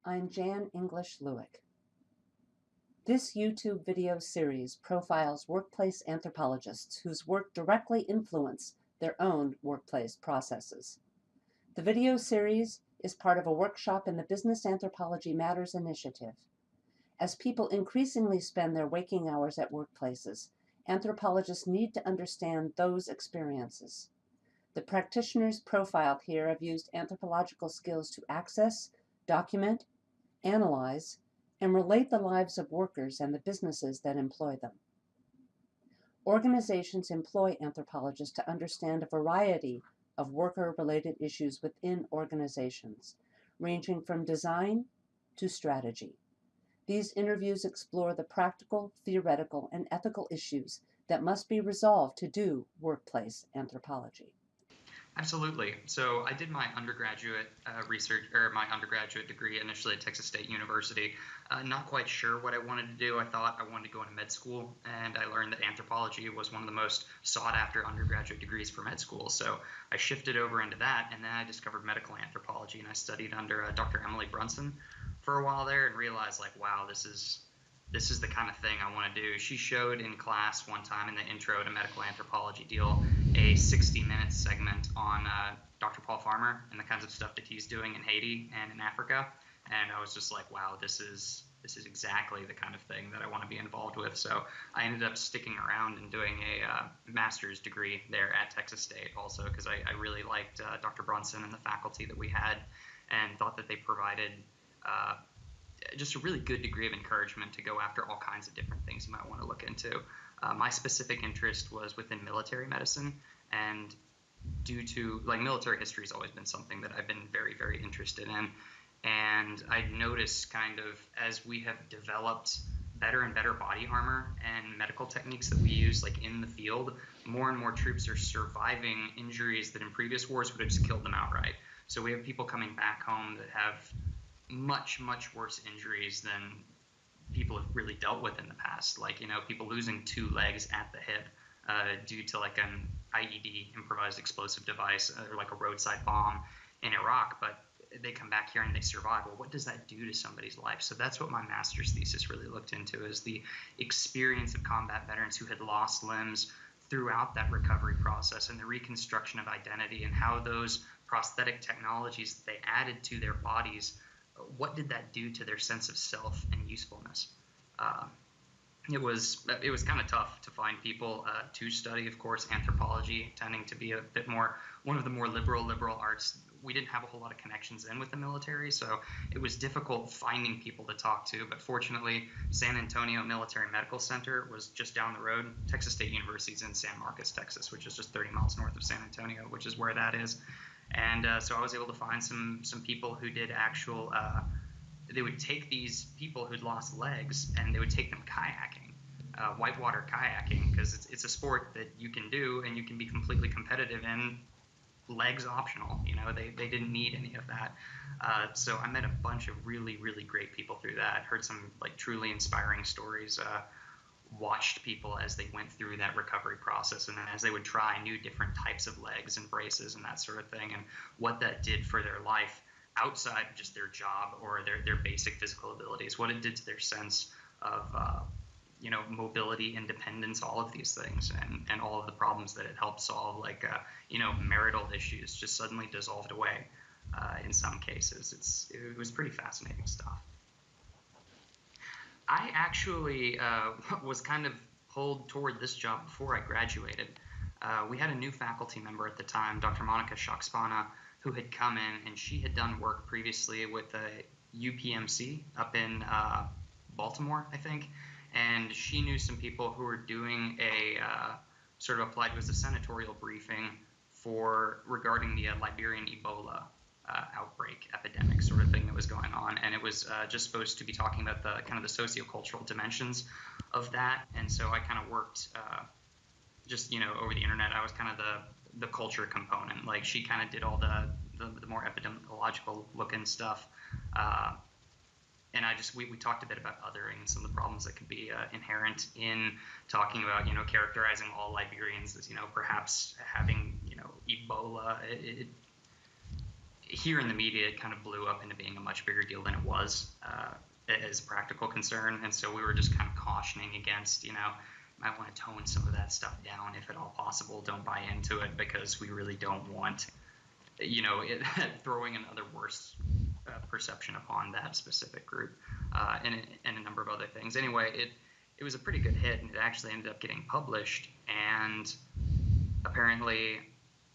I'm Jan English Lewick. This YouTube video series profiles workplace anthropologists whose work directly influence their own workplace processes. The video series is part of a workshop in the Business Anthropology Matters initiative. As people increasingly spend their waking hours at workplaces, anthropologists need to understand those experiences. The practitioners profiled here have used anthropological skills to access, document, analyze, and relate the lives of workers and the businesses that employ them. Organizations employ anthropologists to understand a variety of worker-related issues within organizations, ranging from design to strategy. These interviews explore the practical, theoretical, and ethical issues that must be resolved to do workplace anthropology. Absolutely. So I did my undergraduate research, or my undergraduate degree initially at Texas State University. Not quite sure what I wanted to do. I thought I wanted to go into med school, and I learned that anthropology was one of the most sought after undergraduate degrees for med school. So I shifted over into that, and then I discovered medical anthropology, and I studied under Dr. Emily Brunson for a while there, and realized, like, wow, this is the kind of thing I want to do. She showed in class one time in the intro to medical anthropology deal a 60-minute segment on Dr. Paul Farmer and the kinds of stuff that he's doing in Haiti and in Africa. And I was just like, wow, this is exactly the kind of thing that I want to be involved with. So I ended up sticking around and doing a master's degree there at Texas State also because I really liked Dr. Brunson and the faculty that we had and thought that they provided just a really good degree of encouragement to go after all kinds of different things you might want to look into. My specific interest was within military medicine, and due to, like, military history has always been something that I've been very, very interested in. And I noticed kind of as we have developed better and better body armor and medical techniques that we use, like in the field, more and more troops are surviving injuries that in previous wars would have just killed them outright. So we have people coming back home that have much, much worse injuries than people have really dealt with in the past. Like, people losing 2 legs at the hip due to like an IED, improvised explosive device, or like a roadside bomb in Iraq, but they come back here and they survive. Well, what does that do to somebody's life? So that's what my master's thesis really looked into, is the experience of combat veterans who had lost limbs throughout that recovery process and the reconstruction of identity, and how those prosthetic technologies that they added to their bodies, what did that do to their sense of self and usefulness? It was kind of tough to find people to study, of course, anthropology, tending to be a bit more one of the more liberal arts. We didn't have a whole lot of connections in with the military, so it was difficult finding people to talk to. But fortunately, San Antonio Military Medical Center was just down the road. Texas State University is in San Marcos, Texas, which is just 30 miles north of San Antonio, which is where that is. And so I was able to find some people who did actual they would take these people who'd lost legs and they would take them kayaking, whitewater kayaking, because it's a sport that you can do and you can be completely competitive in, legs optional. They didn't need any of that. So I met a bunch of really, really great people through that, heard some like truly inspiring stories, watched people as they went through that recovery process, and then as they would try new different types of legs and braces and that sort of thing, and what that did for their life outside of just their job or their basic physical abilities, what it did to their sense of mobility, independence, all of these things, and all of the problems that it helped solve, like marital issues just suddenly dissolved away in some cases. It was pretty fascinating stuff. I actually was kind of pulled toward this job before I graduated. We had a new faculty member at the time, Dr. Monica Shaxpana, who had come in, and she had done work previously with the UPMC up in Baltimore, I think, and she knew some people who were doing a sort of applied, it was a senatorial briefing regarding the Liberian Ebola outbreak epidemic sort of thing that was going on, and it was just supposed to be talking about the kind of the sociocultural dimensions of that. And so I kind of worked just over the internet. I was kind of the culture component. Like, she kind of did all the more epidemiological looking stuff, and we talked a bit about othering and some of the problems that could be inherent in talking about characterizing all Liberians as perhaps having Ebola. here in the media, it kind of blew up into being a much bigger deal than it was as a practical concern. And so we were just kind of cautioning against, might want to tone some of that stuff down if at all possible. Don't buy into it, because we really don't want, throwing another worse perception upon that specific group, and a number of other things. Anyway, it was a pretty good hit, and it actually ended up getting published. And apparently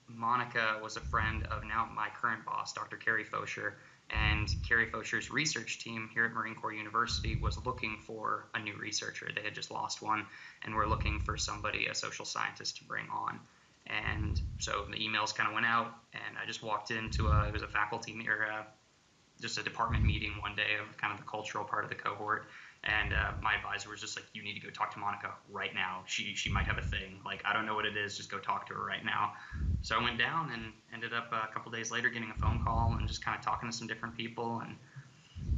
Monica was a friend of now my current boss, Dr. Carrie Fosher, and Carrie Fosher's research team here at Marine Corps University was looking for a new researcher. They had just lost one, and were looking for somebody, a social scientist, to bring on. And so the emails kind of went out, and I just walked into it was a faculty just a department meeting one day of kind of the cultural part of the cohort. And my advisor was just like, you need to go talk to Monica right now. She might have a thing. Like, I don't know what it is. Just go talk to her right now. So I went down and ended up a couple days later getting a phone call and just kind of talking to some different people. And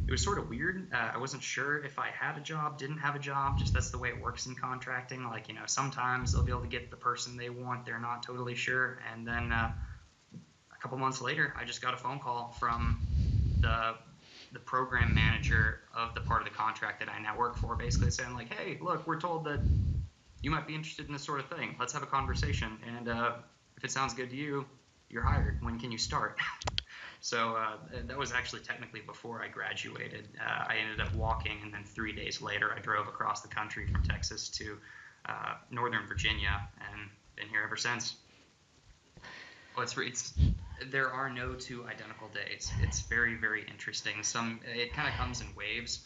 it was sort of weird. I wasn't sure if I had a job, didn't have a job. Just that's the way it works in contracting. Like, sometimes they'll be able to get the person they want. They're not totally sure. And then a couple months later, I just got a phone call from the program manager of the part of the contract that I now work for, basically saying like, hey, look, we're told that you might be interested in this sort of thing. Let's have a conversation. And if it sounds good to you, you're hired. When can you start? So that was actually technically before I graduated. I ended up walking, and then 3 days later, I drove across the country from Texas to Northern Virginia, and been here ever since. Well, there are no two identical days. It's very, very interesting. It kind of comes in waves.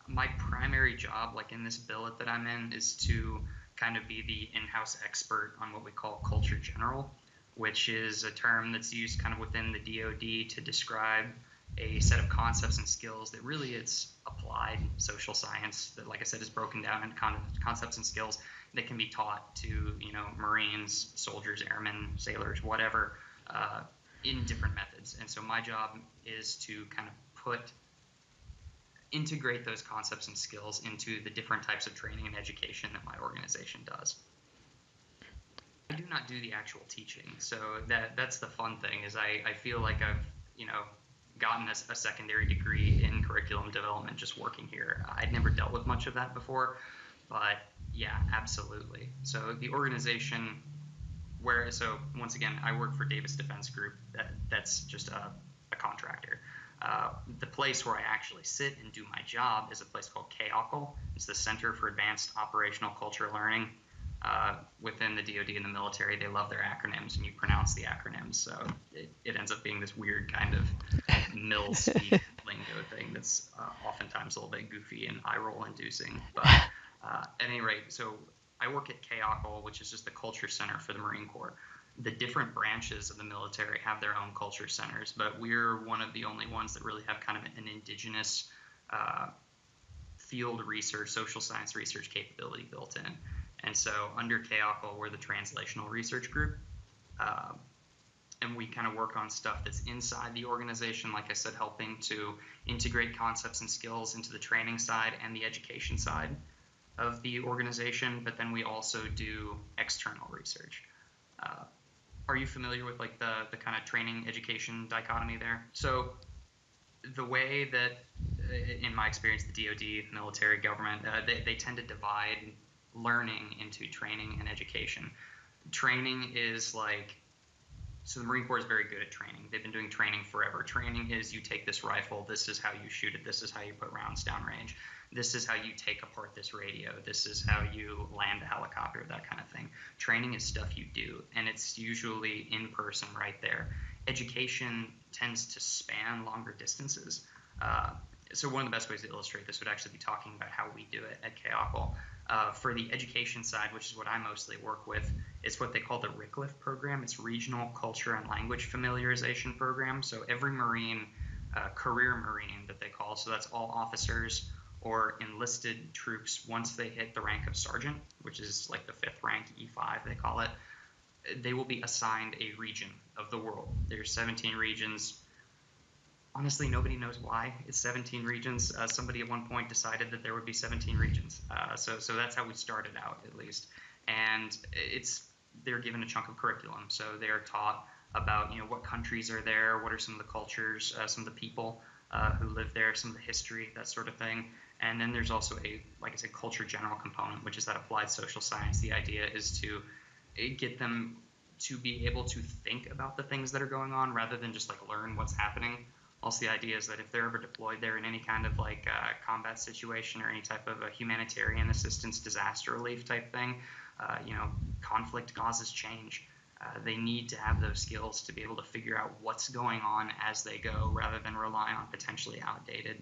My primary job, like in this billet that I'm in, is to kind of be the in-house expert on what we call culture general, which is a term that's used kind of within the DoD to describe a set of concepts and skills that really it's applied social science that, like I said, is broken down into concepts and skills that can be taught to, Marines, soldiers, airmen, sailors, whatever, in different methods. And so my job is to kind of integrate those concepts and skills into the different types of training and education that my organization does. I do not do the actual teaching, so that's the fun thing. Is I feel like I've gotten a secondary degree in curriculum development just working here. I'd never dealt with much of that before, but yeah, absolutely. So the organization so once again, I work for Davis Defense Group. That's just a contractor. The place where I actually sit and do my job is a place called CAOCL. It's the Center for Advanced Operational Culture Learning. Within the DoD and the military, they love their acronyms, and you pronounce the acronyms, so it ends up being this weird kind of mill speak lingo thing that's oftentimes a little bit goofy and eye-roll inducing. But at any rate, so I work at CAOCL, which is just the culture center for the Marine Corps. The different branches of the military have their own culture centers, but we're one of the only ones that really have kind of an indigenous field research, social science research capability built in. And so under CAOCL, we're the Translational Research Group, and we kind of work on stuff that's inside the organization, like I said, helping to integrate concepts and skills into the training side and the education side of the organization, but then we also do external research. Are you familiar with like the kind of training education dichotomy there? So the way that, in my experience, the DoD, military, government, they tend to divide learning into training and education. Training is so the Marine Corps is very good at training. They've been doing training forever. Training is you take this rifle, this is how you shoot it, this is how you put rounds downrange, this is how you take apart this radio, this is how you land a helicopter, that kind of thing. Training is stuff you do, and it's usually in person right there. Education tends to span longer distances. So one of the best ways to illustrate this would actually be talking about how we do it at CAOCL. For the education side, which is what I mostly work with, it's what they call the RCLF program. It's Regional Culture and Language Familiarization Program. So every Marine, career Marine that they call, so that's all officers or enlisted troops, once they hit the rank of sergeant, which is like the 5th rank, E5 they call it, they will be assigned a region of the world. There's 17 regions. Honestly, nobody knows why it's 17 regions. Somebody at one point decided that there would be 17 regions. So that's how we started out, at least. And they're given a chunk of curriculum. So they're taught about, what countries are there, what are some of the cultures, some of the people who live there, some of the history, that sort of thing. And then there's also like I said, culture general component, which is that applied social science. The idea is to get them to be able to think about the things that are going on rather than just like learn what's happening. Also, the idea is that if they're ever deployed there in any kind of like combat situation or any type of a humanitarian assistance, disaster relief type thing, conflict causes change. They need to have those skills to be able to figure out what's going on as they go, rather than rely on potentially outdated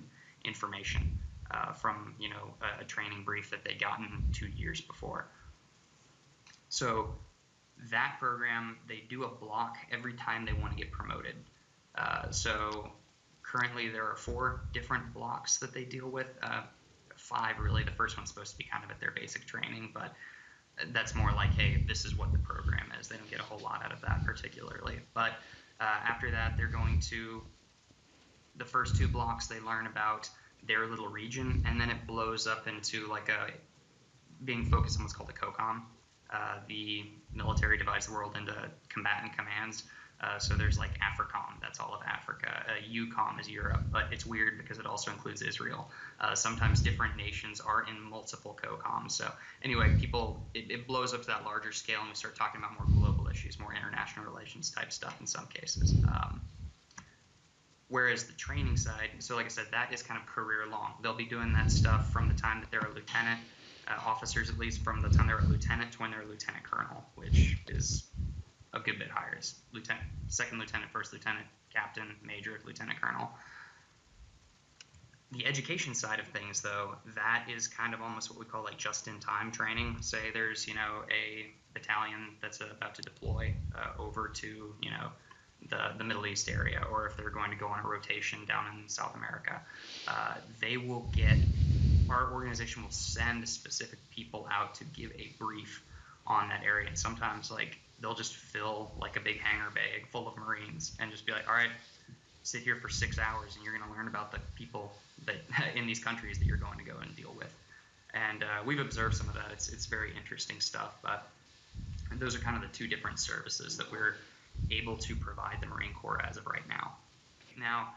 information from a training brief that they'd gotten 2 years before. So that program, they do a block every time they want to get promoted. So currently there are 4 different blocks that they deal with. 5 really. The first one's supposed to be kind of at their basic training, but that's more like, hey, this is what the program is. They don't get a whole lot out of that particularly. But after that, they're going to the first 2 blocks, they learn about their little region, and then it blows up into like being focused on what's called a COCOM. The military divides the world into combatant commands. So there's like AFRICOM, that's all of Africa. EUCOM is Europe, but it's weird because it also includes Israel. Sometimes different nations are in multiple COCOMs. So anyway, it blows up to that larger scale, and we start talking about more global issues, more international relations type stuff in some cases. Whereas the training side, so like I said, that is kind of career long. They'll be doing that stuff from the time that they're a lieutenant, officers at least from the time they're a lieutenant to when they're a lieutenant colonel, which is a good bit higher. It's lieutenant, second lieutenant, first lieutenant, captain, major, lieutenant colonel. The education side of things, though, that is kind of almost what we call like just-in-time training. Say there's, a battalion that's about to deploy over to, the Middle East area, or if they're going to go on a rotation down in South America, our organization will send specific people out to give a brief on that area. And sometimes like they'll just fill like a big hangar bag full of Marines and just be like, all right, sit here for 6 hours and you're going to learn about the people that in these countries that you're going to go and deal with. And we've observed some of that. It's very interesting stuff, but those are kind of the 2 different services that we're able to provide the Marine Corps as of right now. Now,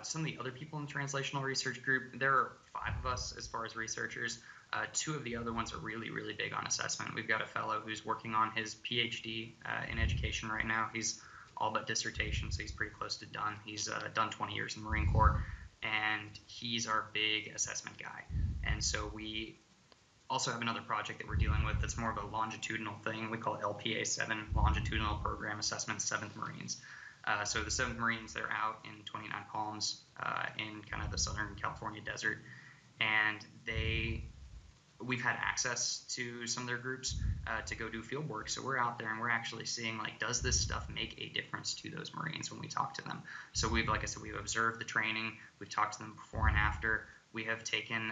some of the other people in the translational research group, there are 5 of us as far as researchers. 2 of the other ones are really, really big on assessment. We've got a fellow who's working on his PhD in education right now. He's all but dissertation, so he's pretty close to done. He's done 20 years in the Marine Corps, and he's our big assessment guy. And so we also have another project that we're dealing with that's more of a longitudinal thing. We call it LPA-7, Longitudinal Program Assessment, 7th Marines. So the 7th Marines, they're out in 29 Palms in kind of the Southern California desert, and we've had access to some of their groups to go do field work. So we're out there and we're actually seeing, like, does this stuff make a difference to those Marines when we talk to them? So like I said, we've observed the training. We've talked to them before and after. We have taken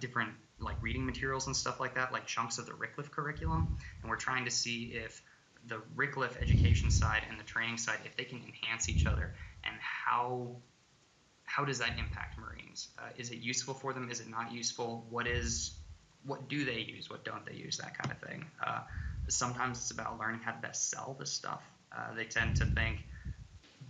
different like reading materials and stuff like that, like chunks of the Rickliff curriculum, and we're trying to see if the Rickliff education side and the training side, if they can enhance each other, and how does that impact Marines? Is it useful for them? Is it not useful? What do they use? What don't they use? That kind of thing. Sometimes it's about learning how to best sell this stuff. They tend to think,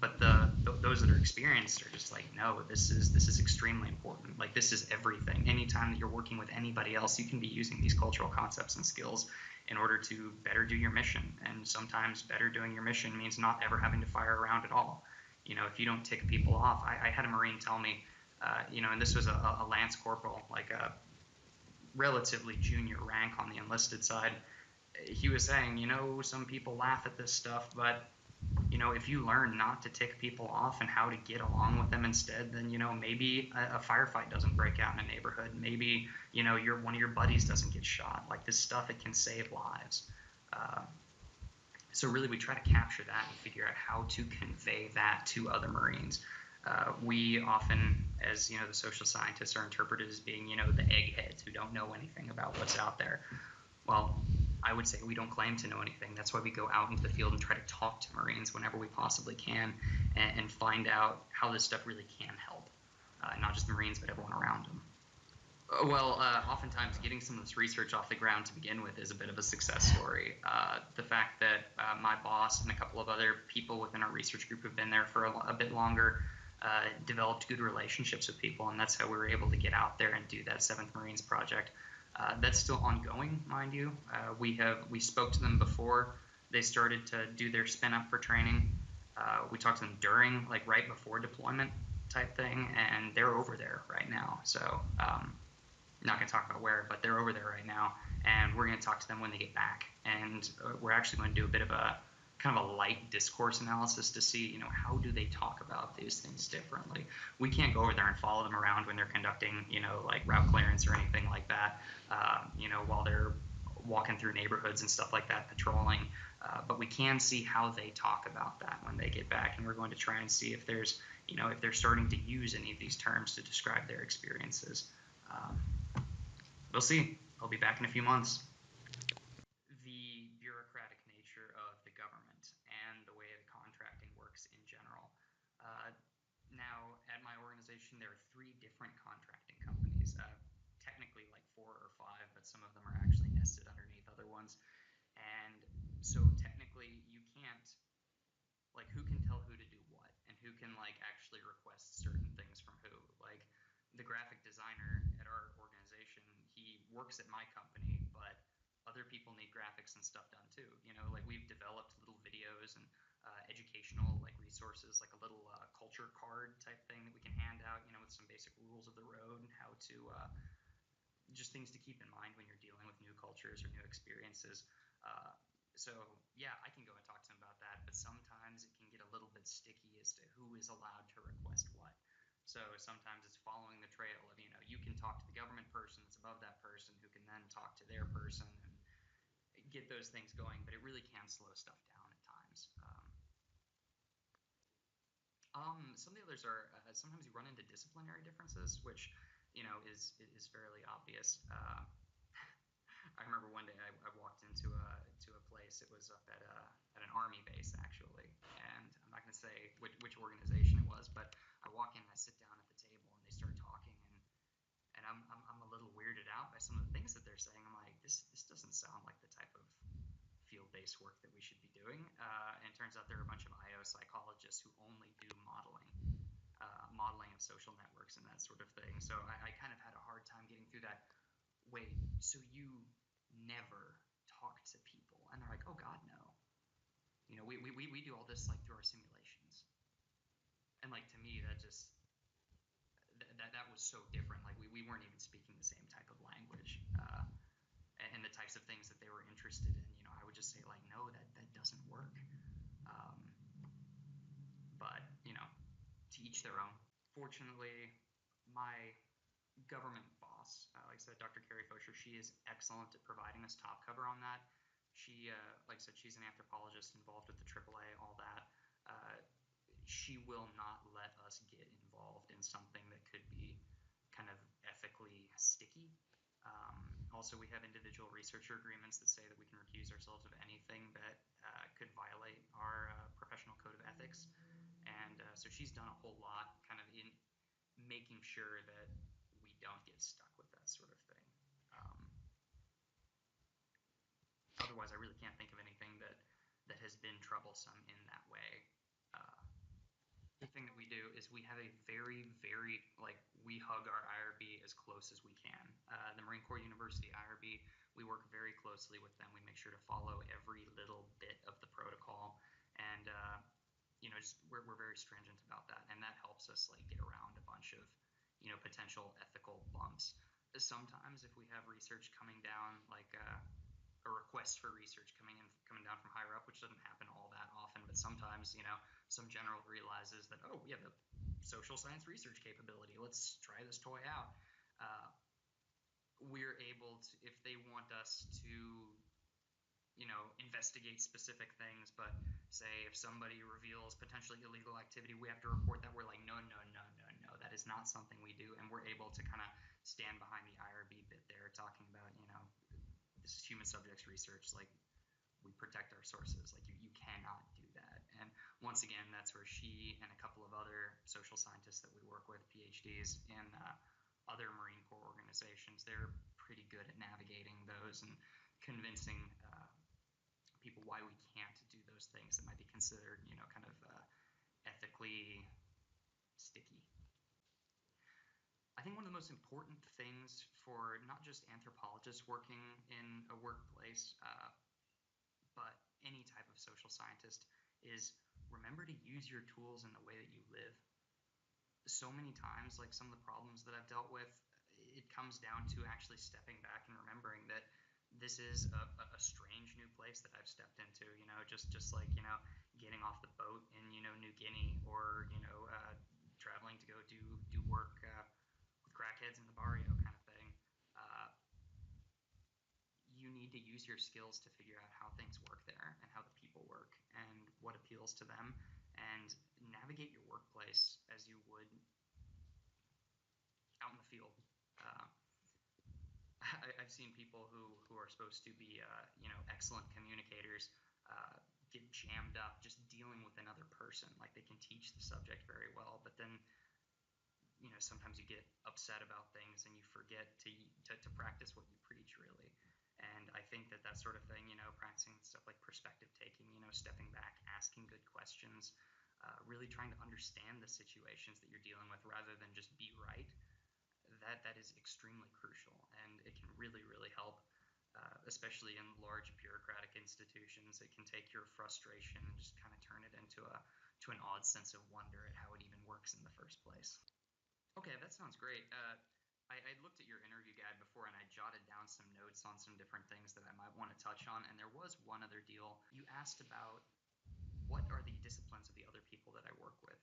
but those that are experienced are just like, no, this is extremely important. Like, this is everything. Anytime that you're working with anybody else, you can be using these cultural concepts and skills in order to better do your mission. And sometimes better doing your mission means not ever having to fire around at all. If you don't tick people off. I had a Marine tell me, and this was a Lance Corporal, like a relatively junior rank on the enlisted side. He was saying, some people laugh at this stuff, but if you learn not to tick people off and how to get along with them instead, then, maybe a firefight doesn't break out in a neighborhood. Maybe, one of your buddies doesn't get shot. Like, this stuff, it can save lives. So really, we try to capture that and figure out how to convey that to other Marines. We often, as, the social scientists, are interpreted as being, the eggheads who don't know anything about what's out there. Well, I would say we don't claim to know anything. That's why we go out into the field and try to talk to Marines whenever we possibly can and find out how this stuff really can help. Not just the Marines, but everyone around them. Well, oftentimes getting some of this research off the ground to begin with is a bit of a success story. The fact that my boss and a couple of other people within our research group have been there for a bit longer, developed good relationships with people, and that's how we were able to get out there and do that Seventh Marines project. That's still ongoing, mind you. We spoke to them before they started to do their spin up for training. We talked to them during, like right before deployment type thing, and they're over there right now. So not going to talk about where, but they're over there right now, and we're going to talk to them when they get back. And we're actually going to do a bit of a kind of a light discourse analysis to see, how do they talk about these things differently. We can't go over there and follow them around when they're conducting, like route clearance or anything like that, while they're walking through neighborhoods and stuff like that, patrolling. But we can see how they talk about that when they get back, and we're going to try and see if there's, if they're starting to use any of these terms to describe their experiences. We'll see. I'll be back in a few months. The bureaucratic nature of the government and the way the contracting works in general. Now, at my organization, there are 3 different contracting companies. Technically, like 4 or 5, but some of them are actually nested underneath other ones. And so, technically, you can't, like, who can tell who to do what, and who can, like, actually request certain things from who. Like, the graphic designer at our organization, he works at my company, but other people need graphics and stuff done too. Like we've developed little videos and educational like resources, like a little culture card type thing that we can hand out, with some basic rules of the road and how to just things to keep in mind when you're dealing with new cultures or new experiences. So yeah, I can go and talk to them about that, but sometimes it can get a little bit sticky as to who is allowed to request what. So sometimes it's following the trail of, you can talk to the government person that's above that person who can then talk to their person and get those things going, but it really can slow stuff down at times. Some of the others are sometimes you run into disciplinary differences, which, is fairly obvious. I remember one day I walked into a place. It was up at an army base actually, and I'm not going to say which organization it was, but I walk in, I sit down at the table, and they start talking, and I'm a little weirded out by some of the things that they're saying. I'm like, this doesn't sound like the type of field-based work that we should be doing. And it turns out there are a bunch of IO psychologists who only do modeling of social networks and that sort of thing. So I kind of had a hard time getting through that. Wait, so you never talk to people? And they're like, oh God, no. We do all this like through our simulations. And like to me, that just that was so different. Like we weren't even speaking the same type of language, and the types of things that they were interested in. I would just say like, no, that doesn't work. Um, but to each their own. Fortunately, my government boss, like I said, Dr. Carrie Fosher, she is excellent at providing us top cover on that. She, like I said, she's an anthropologist involved with the AAA, all that. She will not let us get involved in something that could be kind of ethically sticky. Also, we have individual researcher agreements that say that we can recuse ourselves of anything that could violate our professional code of ethics. And so she's done a whole lot kind of in making sure that we don't get stuck with that sort of thing. Otherwise, I really can't think of anything that has been troublesome in that way. The thing that we do is we have a very, very, like, we hug our IRB as close as we can. The Marine Corps University IRB, we work very closely with them. We make sure to follow every little bit of the protocol, and just we're very stringent about that, and that helps us like get around a bunch of potential ethical bumps. Sometimes if we have research coming down, like a request for research coming down from higher up, which doesn't happen all that often, but sometimes some general realizes that, oh, we have a social science research capability, let's try this toy out. We're able to, if they want us to investigate specific things, but say if somebody reveals potentially illegal activity, we have to report that. We're like, no, that is not something we do. And we're able to kind of stand behind the IRB bit there, talking about, this is human subjects research, like we protect our sources, like you cannot do that. And once again, that's where she and a couple of other social scientists that we work with, PhDs in other Marine Corps organizations, they're pretty good at navigating those and convincing people why we can't do those things that might be considered, kind of ethically sticky. I think one of the most important things for not just anthropologists working in a workplace, but any type of social scientist, is remember to use your tools in the way that you live. So many times, like some of the problems that I've dealt with, it comes down to actually stepping back and remembering that this is a strange new place that I've stepped into, just like, getting off the boat in, New Guinea, or, traveling to go do work with crackheads in the barrio kind of thing. You need to use your skills to figure out how things work there and how the people work and what appeals to them, and navigate your workplace as you would out in the field. I've seen people who are supposed to be, excellent communicators, get jammed up just dealing with another person. Like, they can teach the subject very well, but then, sometimes you get upset about things and you forget to practice what you preach, really. And I think that sort of thing, practicing stuff like perspective taking, stepping back, asking good questions, really trying to understand the situations that you're dealing with rather than just be right, that is extremely crucial. And it can really, really help, especially in large bureaucratic institutions. It can take your frustration and just kind of turn it into an odd sense of wonder at how it even works in the first place. Okay, that sounds great. I looked at your interview guide before, and I jotted down some notes on some different things that I might want to touch on. And there was one other deal. You asked about what are the disciplines of the other people that I work with.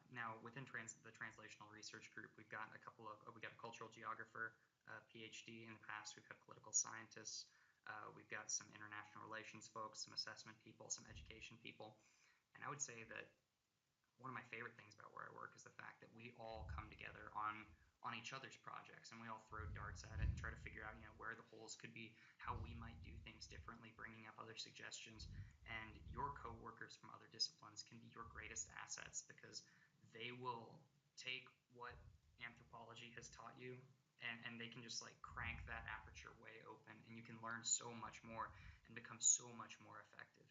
Now, within the translational research group, we've got we got a cultural geographer, PhD. In the past, we've had political scientists. We've got some international relations folks, some assessment people, some education people. And I would say that one of my favorite things about where I work is the fact that we all come together on each other's projects, and we all throw darts at it and try to figure out, where the holes could be, how we might do things differently, bringing up other suggestions. And your coworkers from other disciplines can be your greatest assets, because they will take what anthropology has taught you, and they can just like crank that aperture way open, and you can learn so much more and become so much more effective.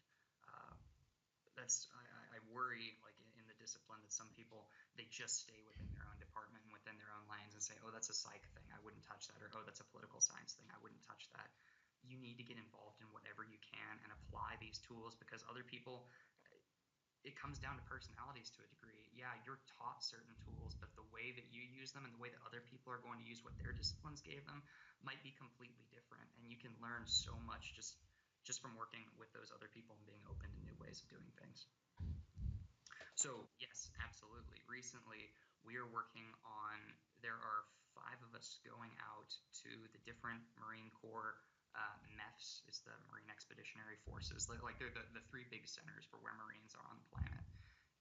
I worry, like in the discipline, that some people, they just stay within their own department and within their own lanes and say, oh, that's a psych thing, I wouldn't touch that, or oh, that's a political science thing, I wouldn't touch that. You need to get involved in whatever you can and apply these tools, because other people, it comes down to personalities to a degree. Yeah, you're taught certain tools, but the way that you use them and the way that other people are going to use what their disciplines gave them might be completely different, and you can learn so much just from working with those other people and being open to new ways of doing things. So yes, absolutely. Recently, we are working on, there are 5 of us going out to the different Marine Corps MEFs, is the Marine Expeditionary Forces. Like they're the 3 big centers for where Marines are on the planet.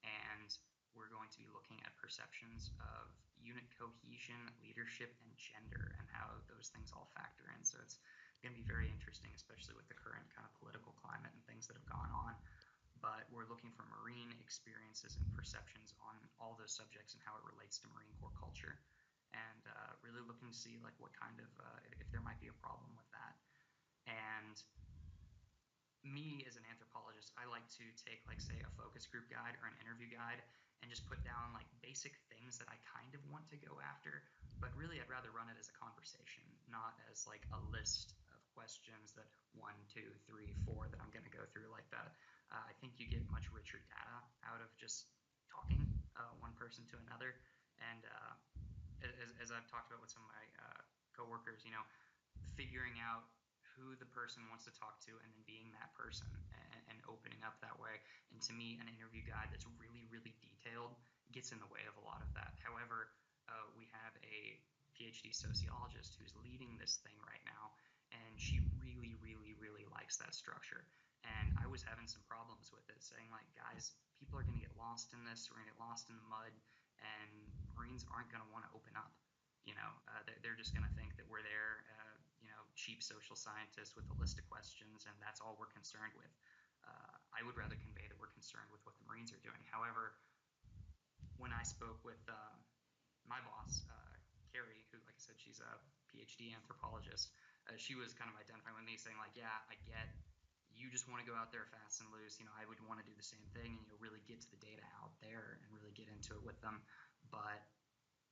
And we're going to be looking at perceptions of unit cohesion, leadership, and gender, and how those things all factor in. So it's going to be very interesting, especially with the current kind of political climate and things that have gone on. But we're looking for Marine experiences and perceptions on all those subjects and how it relates to Marine Corps culture, and really looking to see like what kind of, if there might be a problem with that. And me as an anthropologist, I like to take, like, say, a focus group guide or an interview guide and just put down like basic things that I kind of want to go after, but really I'd rather run it as a conversation, not as like a list of questions that 1, 2, 3, 4 that I'm going to go through like that. I think you get much richer data out of just talking one person to another. And as I've talked about with some of my coworkers, figuring out who the person wants to talk to and then being that person and opening up that way. And to me, an interview guide that's really, really detailed gets in the way of a lot of that. However, we have a PhD sociologist who's leading this thing right now, and she really, really, really likes that structure. And I was having some problems with it, saying like, guys, people are going to get lost in this. We're going to get lost in the mud, and Marines aren't going to want to open up. They're just going to think that we're there, cheap social scientists with a list of questions, and that's all we're concerned with. I would rather convey that we're concerned with what the Marines are doing. However, when I spoke with my boss, Carrie, who, like I She's a PhD anthropologist. She was kind of identifying with me, saying like, yeah, I get you just want to go out there fast and loose. I would want to do the same thing and really get to the data out there and really get into it with them. But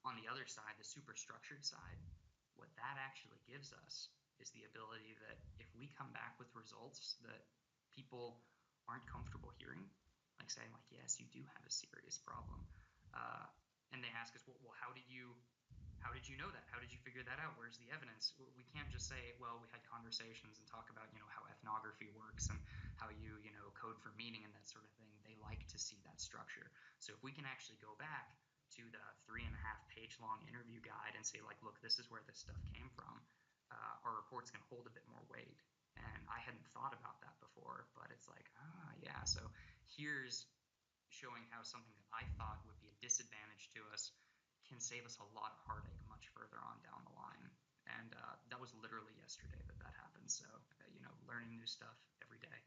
on the other side, the super structured side, what that actually gives us is the ability that if we come back with results that people aren't comfortable hearing, like saying like, yes, you do have a serious problem, and they ask us, well, how did you know that? How did you figure that out? Where's the evidence? We can't just say, well, we had conversations and talk about, how ethnography works and how you code for meaning and that sort of thing. They like to see that structure. So if we can actually go back to the 3.5-page long interview guide and say like, look, this is where this stuff came from, our reports can hold a bit more weight. And I hadn't thought about that before, but it's like, yeah. So here's showing how something that I thought would be a disadvantage to us can save us a lot of heartache much further on down the line. And that was literally yesterday that happened. So, learning new stuff every day.